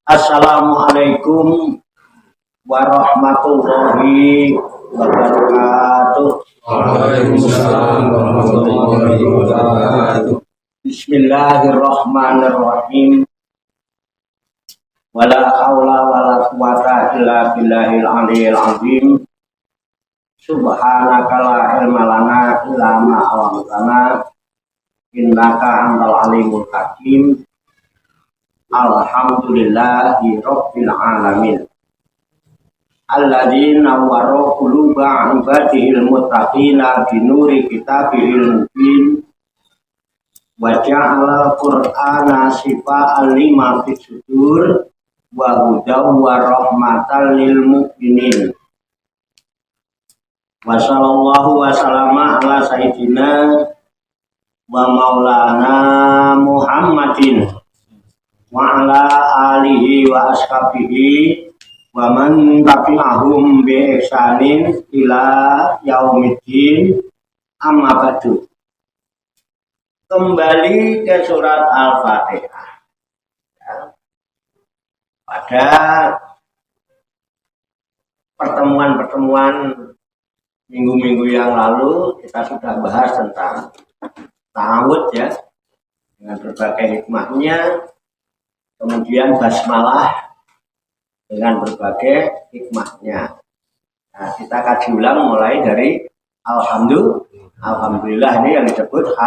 Assalamualaikum warahmatullahi wabarakatuh. Waalaikumsalam warahmatullahi wabarakatuh. Bismillahirrahmanirrahim. Wala haula wala quwata illa billahil aliyyil azim. Subhanaka la ilma lana illa ma 'allamtana innaka antal alimul hakim. Alhamdulillahi rabbil alamin. Alladzina nawwaru quluba ibadihil muttaqina binuri kitabihil mubin wa ja'ala qur'ana shifa'an lima fis sudur wa hudaw wa rahmatan lil mu'minin. Wa sallallahu wa sallama ala sayyidina wa maulana Muhammadin wa ala alihi wa ashabihi wa man tabi'ahum bi ihsanin ila yaumiddin. Amma ba'du. Kembali ke surat Al-Fatihah. Pada pertemuan-pertemuan minggu-minggu yang lalu kita sudah bahas tentang ta'awudz ya, dengan berbagai hikmahnya. Kemudian basmalah dengan berbagai hikmahnya. Nah, kita kaji ulang mulai dari Alhamdulillah ini yang disebut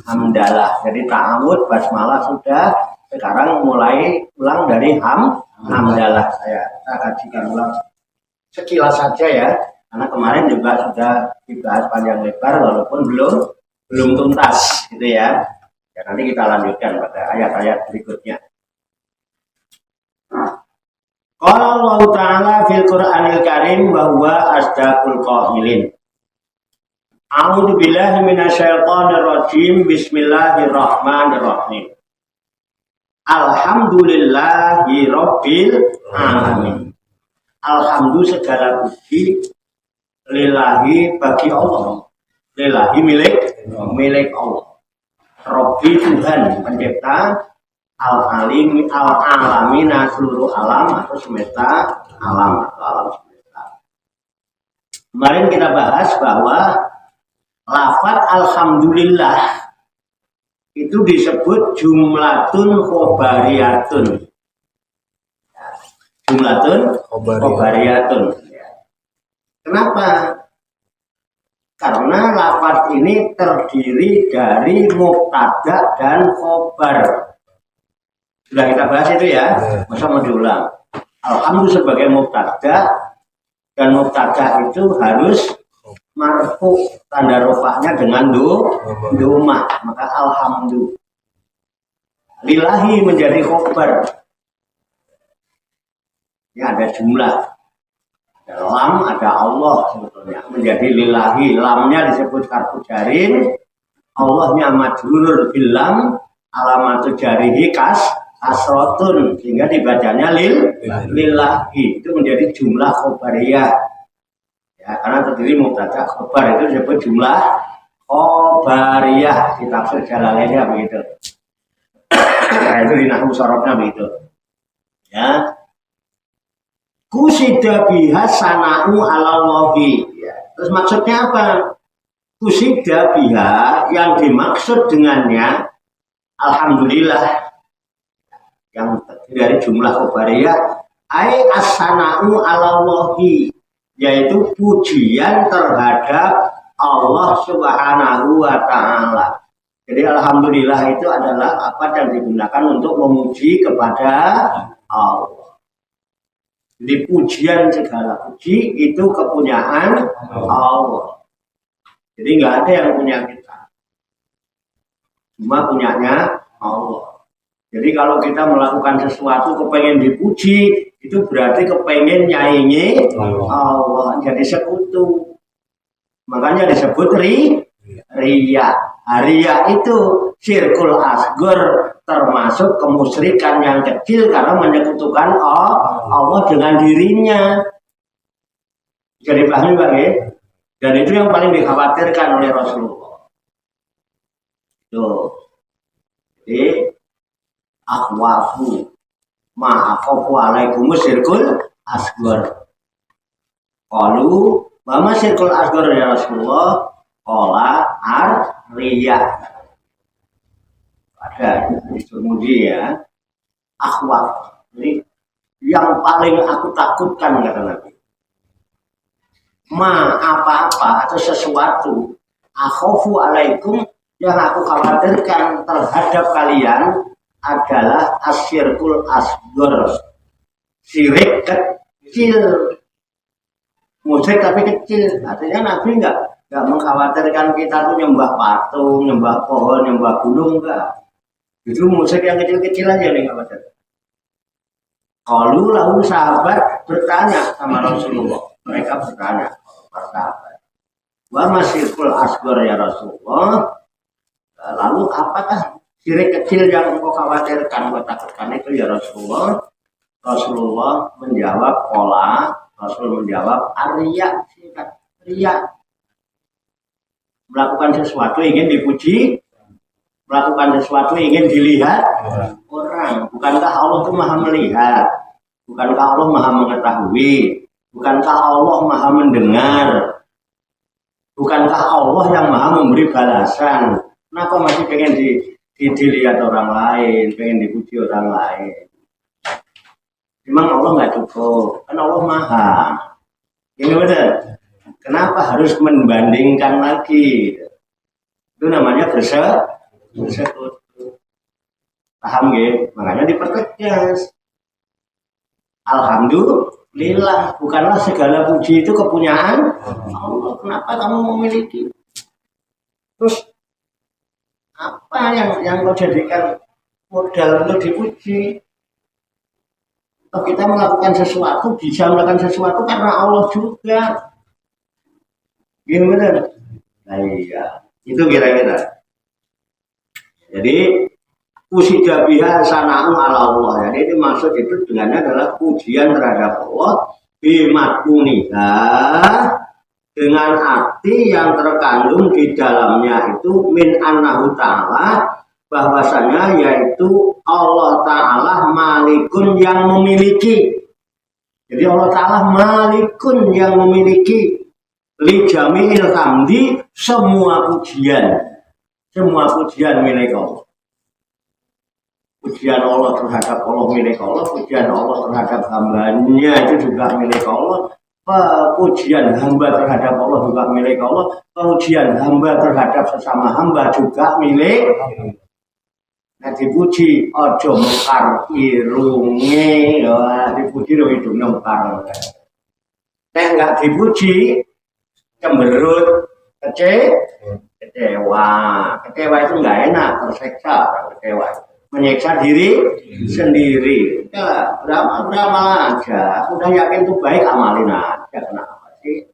hamdalah. Jadi ta'awudz, basmalah sudah, sekarang mulai ulang dari hamdalah. Kita kajikan ulang sekilas saja ya, karena kemarin juga sudah dibahas panjang lebar walaupun belum tuntas gitu ya. Ya nanti kita lanjutkan pada ayat-ayat berikutnya. Qala Allah Ta'ala fil Qur'anil Karim wa huwa asdaqul qailin. A'udzu billahi minasyaitonir rajim. Bismillahirrahmanirrahim. Alhamdulillahi rabbil alamin. Alhamdulillah segala puji lillahi bagi Allah. Lillahi milik Allah. Rabbi Tuhan pencipta, al-alim al-alamina seluruh alam atau semesta alam atau alam semesta. Kemarin kita bahas bahwa lafaz alhamdulillah itu disebut jumlatun khobariyatun. Jumlatun khobariyatun. Kenapa? Karena lafaz ini terdiri dari mubtada dan khobar. Sudah kita bahas itu ya, masa mau diulang. Alhamdulillah sebagai mubtada, dan mubtada itu harus marfu, tanda rofaknya dengan domah, maka alhamdulillah. Lillahi menjadi khobar. Ini ada jumlah. Ada lam, ada Allah sebetulnya. Menjadi lillahi, lamnya disebut harfu jarin, Allahnya majrur bil lam, alamatu jarihi asrotun, sehingga dibacanya lillahi. Itu menjadi jumlah khobariyah ya, karena terdiri mubtada khobar, itu disebut jumlah khobariyah di tafsir Jalalainnya begitu. Nah, itu di nahwu sorofnya begitu ya. Kusida biha sana'u alallahi ya. Terus maksudnya apa? Kusida biha, yang dimaksud dengannya alhamdulillah yang dari jumlah khobariyah ai as-sana'u 'alallahi, yaitu pujian terhadap Allah Subhanahu wa taala. Jadi alhamdulillah itu adalah apa yang digunakan untuk memuji kepada Allah. Jadi pujian, segala puji itu kepunyaan Allah. Jadi nggak ada yang punya kita, cuma punyanya Allah. Jadi kalau kita melakukan sesuatu kepengen dipuji, itu berarti kepengen nyaingi Allah, jadi sekutu. Makanya disebut riya. Riya itu syirkul asghar, termasuk kemusyrikan yang kecil karena menyekutukan Allah dengan dirinya. Jadi pahami Pak ya? Dan itu yang paling dikhawatirkan oleh Rasulullah. Tuh. Jadi akhwafu ma'akofu alaikum syirkul asghar. Qalu wa ma syirkul asghar ya Rasulullah? Qala ar-riya. Ada disebut ya, akhwaf. Ini yang paling aku takutkan kata Nabi. Ma apa-apa atau sesuatu akhofu alaikum yang aku khawatirkan terhadap kalian adalah asyirkul asghar, syirik kecil, musyrik tapi kecil. Artinya Nabi enggak mengkhawatirkan kita tuh nyembah patung, nyembah pohon, nyembah gunung, enggak. Itu musyrik yang kecil-kecil aja nih khawatir. Kalau lalu sahabat bertanya sama Rasulullah, mereka bertanya para sahabat, wa masyirkul asghar ya Rasulullah, lalu apakah syirik kecil yang engkau khawatirkan, engkau takutkan itu ya Rasulullah? Rasulullah menjawab Rasul menjawab ar-riya, riya, melakukan sesuatu ingin dipuji, melakukan sesuatu ingin dilihat orang. Bukankah Allah itu maha melihat? Bukankah Allah maha mengetahui? Bukankah Allah maha mendengar? Bukankah Allah yang maha memberi balasan? Kenapa masih pengen dilihat orang lain, pengen dipuji orang lain? Memang Allah nggak cukup, kan Allah maha. Ini benar. Kenapa harus membandingkan lagi? Itu namanya bersekutu. Paham ya? Makanya dipertegas. Alhamdulillah, bukanlah segala puji itu kepunyaan Allah. Kenapa kamu memiliki? Terus apa yang kau jadikan modal untuk dipuji? Kalau kita melakukan sesuatu, bisa melakukan sesuatu karena Allah juga. Gimana? Nah iya, itu kira-kira. Jadi usida biha sana'u ala Allah. Jadi itu maksud itu dengannya adalah pujian terhadap Allah bimakuniha, dengan arti yang terkandung di dalamnya itu min annahu ta'ala, bahwasanya yaitu Allah Ta'ala malikun yang memiliki. Jadi Allah Ta'ala malikun yang memiliki li jami'il hamdi, semua pujian milik Allah. Pujian Allah terhadap Allah milik Allah, pujian Allah terhadap hambanya itu juga milik Allah, pujian hamba terhadap Allah juga milik Allah, pujian hamba terhadap sesama hamba juga milik Allah. Nah dipuji ojo mekar irunge, dipuji lo hidungnya mekar. Nek enggak dipuji cemberut, kecewa itu enggak enak, tersiksa kecewa, menyiksa diri sendiri. Ya, beramal aja, udah yakin itu baik, amalin aja, kenapa sih?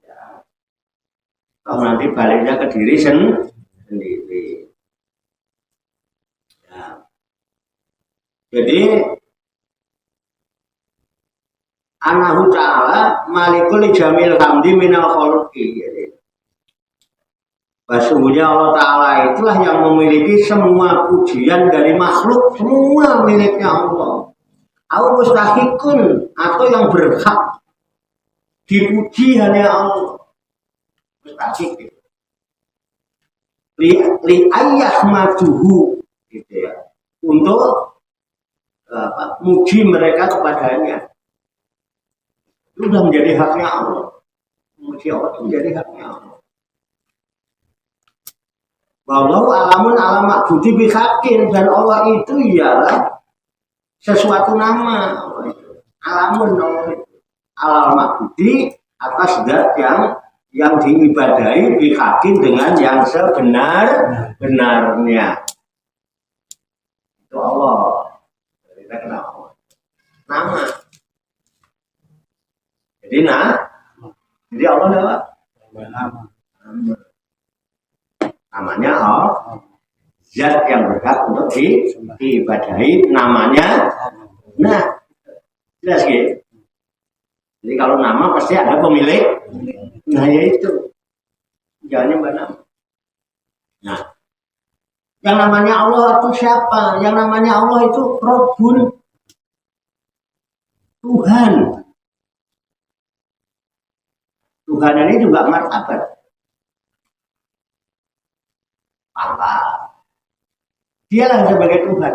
Ya. Kalau nanti baliknya ke diri sendiri. Ya. Jadi Anahu ta'ala malikul jamil hamdi minal khalqi. Sesungguhnya Allah Ta'ala itulah yang memiliki semua pujian dari makhluk, semua miliknya Allah. Au mustahikun, atau yang berhak dipuji hanya Allah. Mustahik. Li ayyah maduhu, gitu ya. Untuk muji mereka kepadanya. Itu sudah menjadi haknya Allah. Memuji Allah itu menjadi haknya Allah. Wallahu alamun ala ma'budi bihaqqin, dan Allah itu ialah sesuatu nama. Alamun Allah itu. Alal ma'budi, atas zat yang diibadahi bihaqqin, dengan yang sebenar-benarnya. Itu Allah. Kita kenal Allah. Nama. Jadi Allah adalah namanya Allah, zat yang berhak untuk diibadahi, namanya. Nah, jelas gitu. Jadi kalau nama pasti ada pemilik. Nah yaitu, jangan nyembah nama. Nah, Yang namanya Allah itu siapa? Yang namanya Allah itu Rabbun, Tuhan. Tuhan ini juga martabat. Pangkat. Dialah sebagai Tuhan.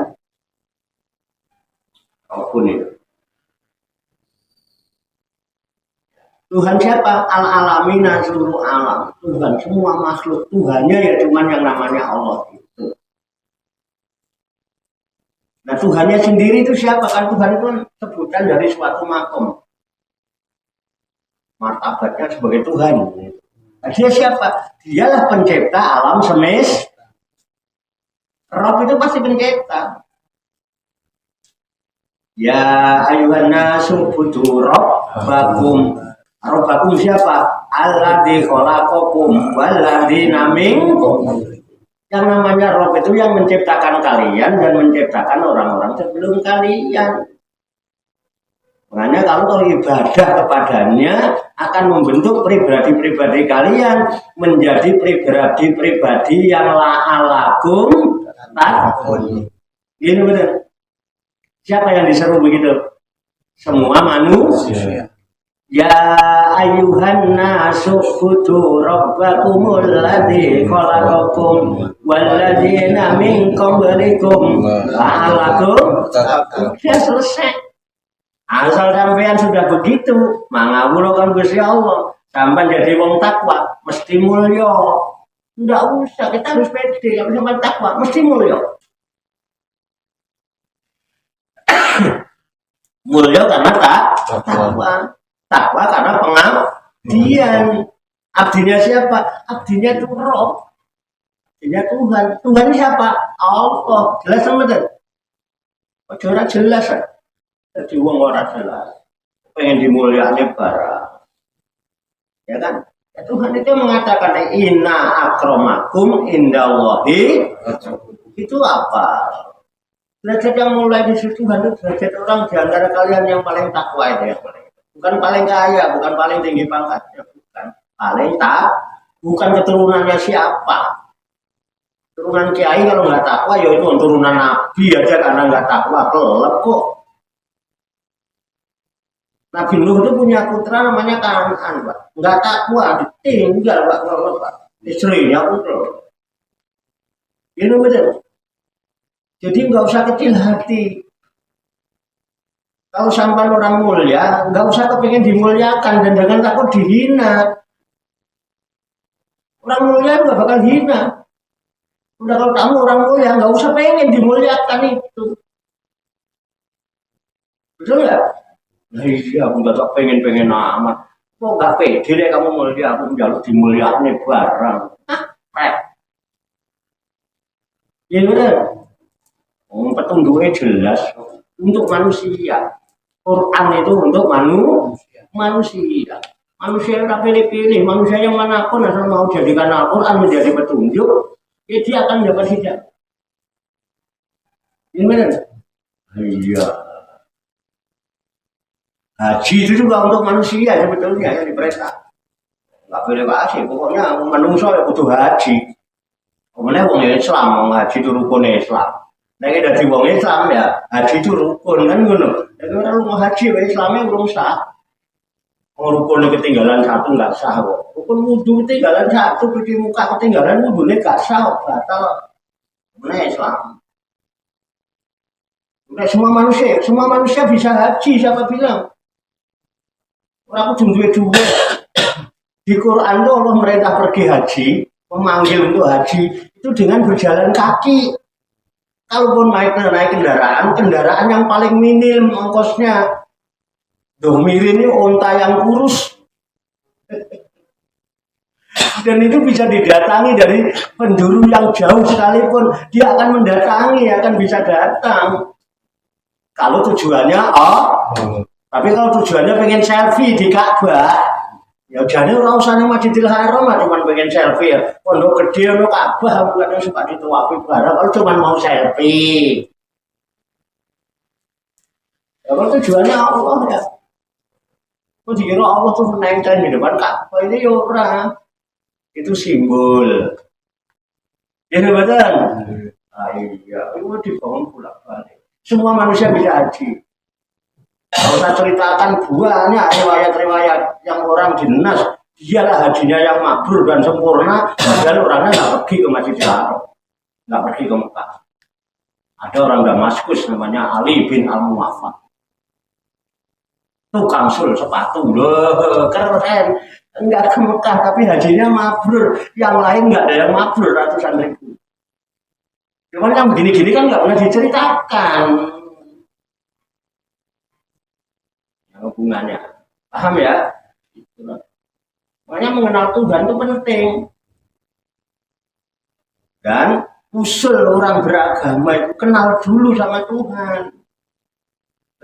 Rabbun itu. Tuhan siapa? Al-alamina, seluruh alam. Tuhan semua makhluk. Tuhannya ya cuman yang namanya Allah itu. Nah Tuhannya sendiri itu siapa? Kan Tuhan itu sebutan dari suatu makom. Martabatnya sebagai Tuhan. Nah, dia siapa? Dialah pencipta alam semesta. Rob itu pasti pencipta. Ya ayuhan nasu budu rabbakum. Rabbakum siapa? Alladzi khalaqakum walladzina minkum. Yang namanya Rob itu yang menciptakan kalian dan menciptakan orang-orang sebelum kalian. Makanya kalau ibadah kepadanya akan membentuk pribadi-pribadi kalian menjadi pribadi-pribadi yang la'alakum takun. Ini benar. Siapa yang diseru begitu? Semua manusia. Ya ayuhan nasu budu rabbakumul ladzi khalaqakum walladzina min qablikum la'alakum tattaqun. Sudah selesai. Asal sampean sudah begitu, mangawulo Gusti Allah, sampai jadi wong takwa, mesti mulya. Enggak usah, kita harus pede, kalau sampai takwa mesti mulya. Mulya karena takwa. Takwa karena pengabdian. Abdinya siapa? Abdinya itu Rob. Abdinya Tuhan. Tuhan siapa? Allah. Jelas sama betul? Ojo ora jelas. Jadi wong ora jelas. Pengen dimulyani barang. Ya kan? Ya, Tuhan itu mengatakan inna akramakum indallahi. Itu apa? Derajat yang mulai di situ Tuhan itu derajat orang di antara kalian yang paling takwa itu yang paling. Bukan paling kaya, bukan paling tinggi pangkatnya, bukan paling bukan keturunannya siapa. Turunan kiai kalau nggak takwa, ya itu turunan nabi aja karena nggak takwa, kelep kok. Nabi Nuh itu punya putra namanya Kan'an, Pak. Nggak takwa, ditinggal Pak, Pak. Istrinya putra. Ini betul. Jadi nggak usah kecil hati. Kalau sampai orang mulia, nggak usah kepingin dimuliakan dan jangan takut dihina. Orang mulia nggak bakal hina. Udah kalau kamu orang mulia, nggak usah pengen dimuliakan itu. Betul nggak? Nah iya, aku nggak pengen amat. Kok nggak pede deh kamu mulia, aku jaluk dimuliakan barang. Ya benar. Petunjuknya jelas untuk manusia. Quran itu untuk manusia. Manusia yang pilih-pilih, manusia yang manapun asal mau jadikan Al-Quran menjadi petunjuk, ya dia akan dapat hidayah. Ini benar? Iya. Haji itu juga untuk manusia sebetulnya yang diperintah. Nggak boleh kasih, pokoknya manusia yang butuh haji. Kemudian orang Islam, haji itu rukun Islam. Nah, dari wong Islam ya, haji itu rukun kan ngono. Jadi orang mau haji, Islamnya belum sah. Rukun ketinggalan satu nggak sah kok. Rukun wudhu ketinggalan satu, cuci muka ketinggalan wudhunya nggak sah, batal. Mana Islam? Nah, semua manusia bisa haji, siapa bilang? Orang ujung duit. Di Quran itu Allah merintah pergi haji, memanggil untuk haji itu dengan berjalan kaki. Kalaupun naik kendaraan yang paling minim ongkosnya. Domir ini onta yang kurus. Dan itu bisa didatangi dari penjuru yang jauh sekalipun. Dia akan mendatangi, akan bisa datang. Kalau tujuannya, tapi kalau tujuannya pengen selfie di Ka'bah, ya jadi orang usahanya Masjidil Haram cuma pengen selfie ya. Pondok gede ono Ka'bah bukan suka dituapi barang kalau cuma mau selfie. Ya kalau tujuannya Allah ya. Kok dikira Allah tuh menenteng di depan Ka'bah ini ya orang. Itu simbol. Ya betul. Semua manusia bisa haji. Kalau saya ceritakan banyak riwayat-riwayat yang orang dinas, dialah hajinya yang mabrur dan sempurna, padahal orangnya nggak pergi ke Masjidil Haram, nggak pergi ke Mekah. Ada orang Damaskus namanya Ali bin Al-Muwaffaq, tukang sul sepatu, loh keren, nggak ke Mekah tapi hajinya mabrur, yang lain nggak ada yang mabrur ratusan ribu. Cuman yang begini-gini kan nggak pernah diceritakan. Hubungannya, paham ya? Makanya mengenal Tuhan itu penting. Dan usul orang beragama itu kenal dulu sama Tuhan.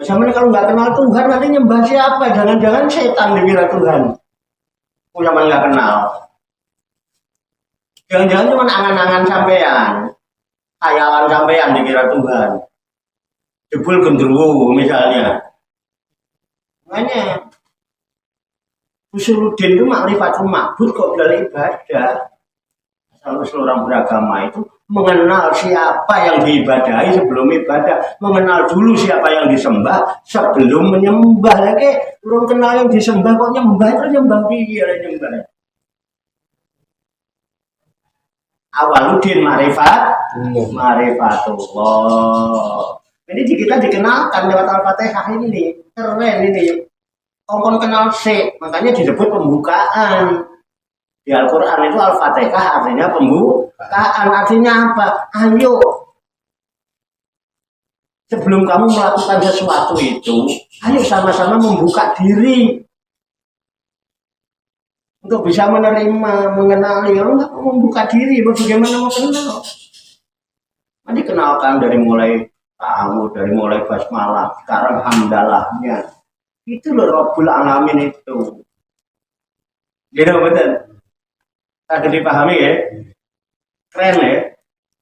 Sama kalau nggak kenal Tuhan nanti nyembah siapa? Jangan-jangan setan dikira Tuhan. Punya mana nggak kenal? Jangan-jangan cuma angan-angan sampean, khayalan sampean dikira Tuhan. Jebul gendruwo misalnya. Makanya Usuluddin itu makrifatul ma'bud kok dari ibadah. Kalau seorang beragama itu mengenal siapa yang diibadahi sebelum ibadah, mengenal dulu siapa yang disembah sebelum menyembah. Lagi belum kenal yang disembah kok nyembah, itu nyembah piye nyembah. Awaluddin marifatullah. Ini kita dikenalkan lewat Al-Fatihah ini. Keren ini. Kongkon kenal sih, makanya disebut pembukaan. Di Al-Quran itu Al-Fatihah artinya pembukaan. Artinya apa? Ayo. Sebelum kamu melakukan sesuatu itu, ayo sama-sama membuka diri. Untuk bisa menerima, mengenali. Kalau nggak mau membuka diri, bagaimana mau kenal? Nanti kenalkan dari mulai tahu, dari mulai basmalah, sekarang hamdalahnya. Itu loh Rabbul Alamin itu. Gitu betul. Tadi dipahami ya? Keren ya?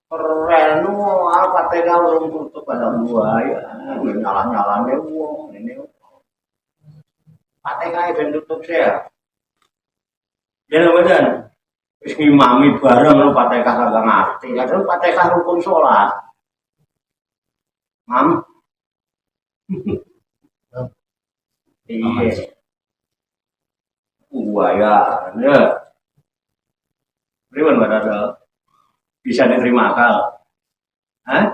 Keren. Al-Fatihah belum tutup pada buaya. Nyala-nyalanya wong ini. Fatihah ben tutup saya. Gitu betul. Wis ngimami bareng lo Fatihah kagak ngerti. Kadang Fatihah rukun sholat. Mam. Iya. Buaya. Ya. Bagaimana ada bisa diterima akal? Hah?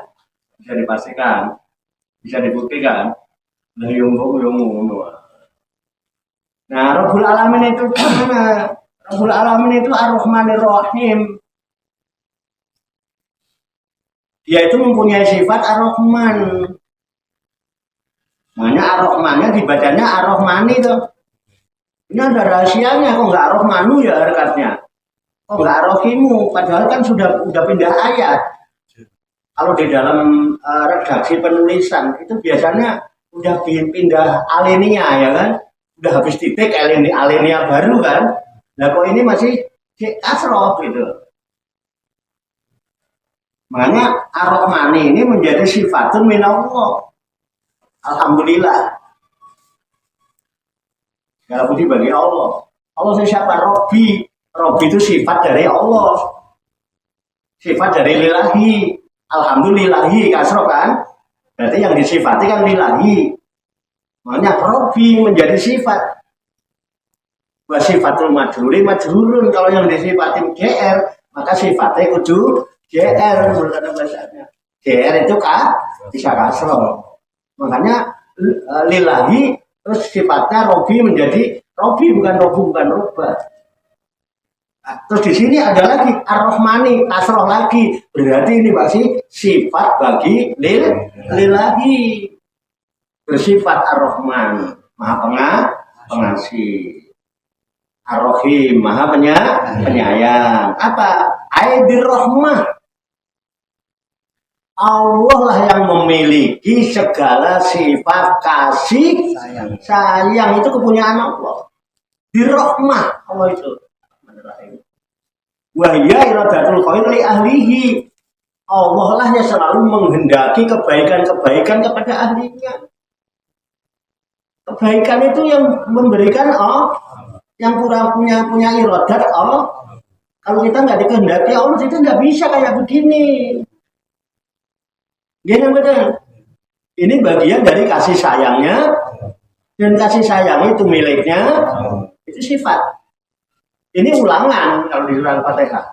Bisa dipastikan? Bisa dibuktikan? Nah, yung. Nah, Rabbul Alamin itu gimana? Rabbul Alamin itu Ar-Rahmanir Rahim. Dia itu mempunyai sifat Ar-Rahman. Makanya Ar-Rahmannya dibacanya Ar-Rahmani itu. Ini ada rahasianya, kok nggak Ar-Rahmanu ya harkatnya. Kok nggak Ar-Rahimu, padahal kan sudah pindah ayat. Kalau di dalam redaksi penulisan itu biasanya udah pindah alinea ya kan, udah habis titik alinea baru kan. Nah kok ini masih kasroh gitu. Makanya Ar-Rahmani ini menjadi sifatun minallah. Alhamdulillah. Segala puji bagi Allah. Allah itu siapa? Robbi. Robbi itu sifat dari Allah. Sifat dari lillahi. Alhamdulillahi kasroh kan. Berarti yang disifati kan lillahi. Makanya Robbi menjadi sifat. Wa sifatul majruri majrurun. Kalau yang disifatin GR, maka sifatnya kudu GR menurut bahasanya. GR itu bisa kasroh. Makanya lillahi terus sifatnya Robbi menjadi Robbi bukan roba. Nah, terus di sini ada lagi Ar-Rahmani kasroh lagi, berarti ini masih sifat bagi lillahi, bersifat Ar-Rahman maha pengasih, Ar-Rahim maha penyayang. Apa? Aidir rahmah. Allah lah yang memiliki segala sifat kasih sayang itu kepunyaan Allah. Dirahmah Allah itu. Wahya iradatul khair li ahlihi. Allah lah yang selalu menghendaki kebaikan-kebaikan kepada ahlinya. Kebaikan itu yang memberikan yang kurang punya iradat Kalau kita nggak dikehendaki Allah itu nggak bisa kayak begini. Gini betul. Ini bagian dari kasih sayangnya, dan kasih sayang itu miliknya, itu sifat. Ini ulangan kalau di surah Al-Fatihah.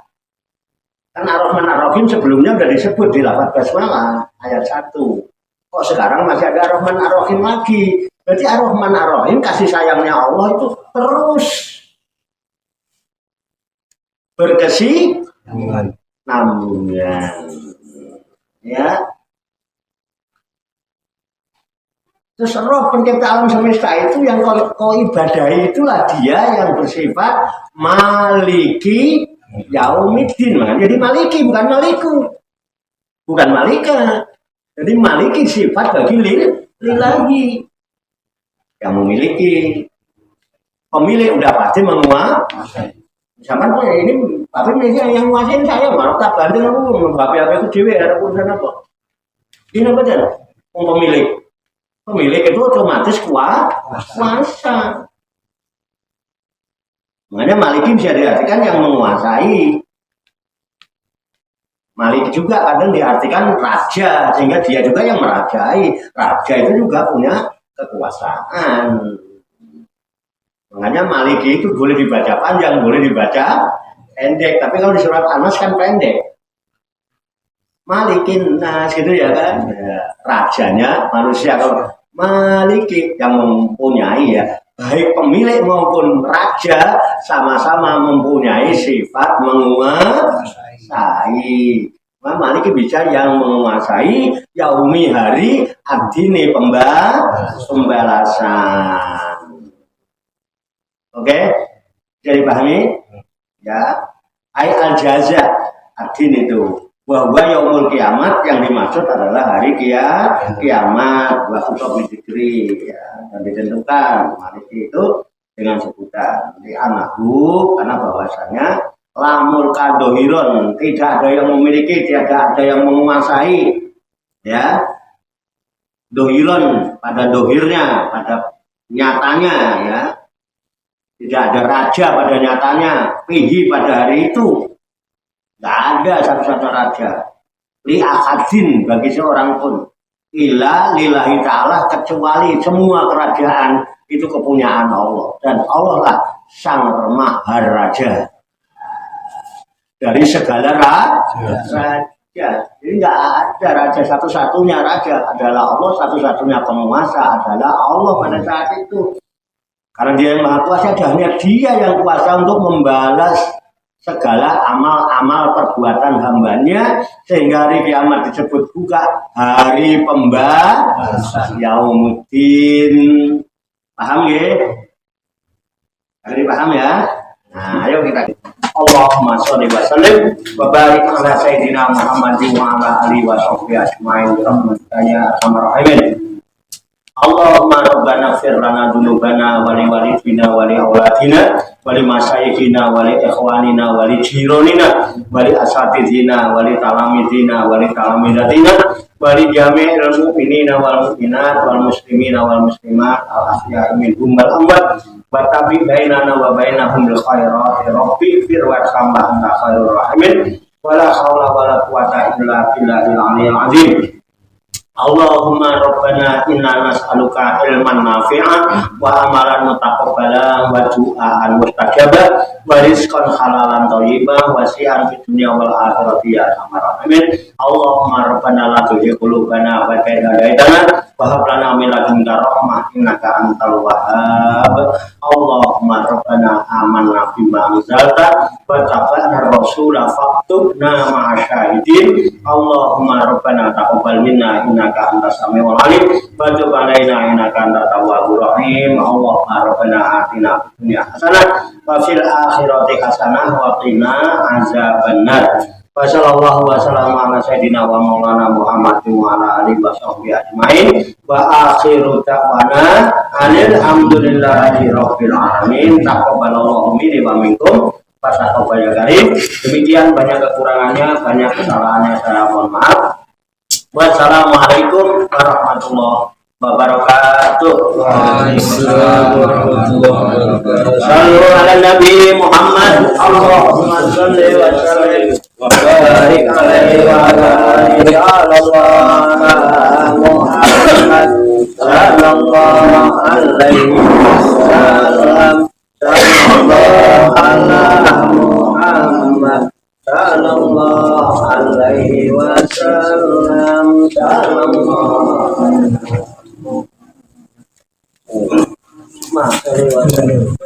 Kan Ar-Rahman Ar-Rahim sebelumnya sudah disebut di lafaz basmalah ayat 1. Kok sekarang masih ada Ar-Rahman Ar-Rahim lagi? Berarti Ar-Rahman Ar-Rahim kasih sayangnya Allah itu terus berkesinambungan. Ya. Terus roh pencipta alam semesta itu yang kau ibadahi itulah dia yang bersifat maliki yaumiddin. Jadi maliki bukan maliku. Bukan malika. Jadi maliki sifat bagi lillahi. Yang memiliki. Pemilik udah pasti menguasai. Misalkan ini tapi yang nguasain saya malah tak bantu aku bapak aku dewe ada urusan apa? Ini apa dia? Pemilik itu otomatis kuasa. Makanya maliki bisa diartikan yang menguasai. Malik juga kadang diartikan raja, sehingga dia juga yang merajai. Raja itu juga punya kekuasaan. Makanya maliki itu boleh dibaca panjang, boleh dibaca pendek. Tapi kalau di surat An-Nas kan pendek. Malikin nas gitu ya kan. Rajanya manusia, kalau maliki yang mempunyai ya, baik pemilik maupun raja sama-sama mempunyai sifat menguasai. Maliki bisa yang menguasai yaumi hari adine pembalasan. Oke, jadi pahami ya. Ai al jaza adin itu bahwa yaumul kiamat yang dimaksud adalah hari kiamat. Waktu dikri ya, dan ditentukan maliki itu dengan sebutan di anakku, karena bahwasanya lamul kadohiron, tidak ada yang memiliki, tidak ada yang menguasai ya. Dohiron pada dohirnya, pada nyatanya ya. Tidak ada raja pada nyatanya, pihi pada hari itu. Tidak ada satu-satu raja. Li akadin bagi seorang pun. Ila lillahi ta'ala, kecuali semua kerajaan itu kepunyaan Allah. Dan Allah lah sang maharaja. Dari segala raja. Jadi tidak ada raja satu-satunya raja. Adalah Allah, satu-satunya penguasa adalah Allah pada saat itu. Karena dia yang maha kuasa, hanya dia yang kuasa untuk membalas segala amal-amal perbuatan hambanya, sehingga hari kiamat disebut juga hari pembalasan yaumuddin. Paham ya? Hari paham ya? Nah, ayo kita Allahumma sholli wa sallim wa barik ala sayyidina Muhammadin wa ala alihi wa sahbihi ajmain bi rahmatika ya arhamar rahimin. Allahumma rabbana fir lana dzunubana wa li walidina wa li auladina wa li masyayikhina wa li ikhwanina wa li jironina wa li asatidina wa li talamidina wa li talamidatina wa li jami'il mu'minina wal mu'minat wal muslimina wal muslimat al ahya'i minhum wal amwat wa tabi bainana wa bainahum bil khairati rabbi fir warhamna anta khairur rahimin wa la haula wa la quwata illa billahil aliyyil azim. Allahumma rabbana inna nas'aluka ilman nafi'an wa amalan mutaqabbalan wa du'aan mustajabah wa rizqan halalan thayyiban wa si'an fid dunya wal akhirati ya arhamar rahimin. Allahumma rabbana la tuzigh qulubana ba'da idh hadaytana wa hab lana min ladunka rahmah innaka antal wahhab. Allahumma rabbana amanna bima anzalta wa tabi'na ar-rasula faktubna ma'asyahidin. Allahumma rabbana taqabbal minna innaka antas samiul alim wa tub 'alaina innaka antat tawwabur rahim. Allahumma rabbana atina fid dunya hasanah wa fil akhirati hasanah wa qina azabannar. Wa sallallahu wa sallam ala sayyidina wa maulana Muhammadin wa ala alihi wa sahbihi ajmain. Wa akhiru da'wana alhamdulillahi rabbil alamin. Taqabbalallahu minni wa minkum. Fasaqobah ya karim. Demikian, banyak kekurangannya, banyak kesalahannya, saya mohon maaf. Wassalamualaikum warahmatullahi wabarakatuh. Waalaikumsalam warahmatullahi wabarakatuh. Sallu ala Nabi Muhammad. Allahumma sholli wa sallim wa barik alaihi wa ala alihi wa alaihi wasallam. Sallallahu ala Muhammad. Sallallahu alaihi wasallam. Sallallahu alaihi wasallam.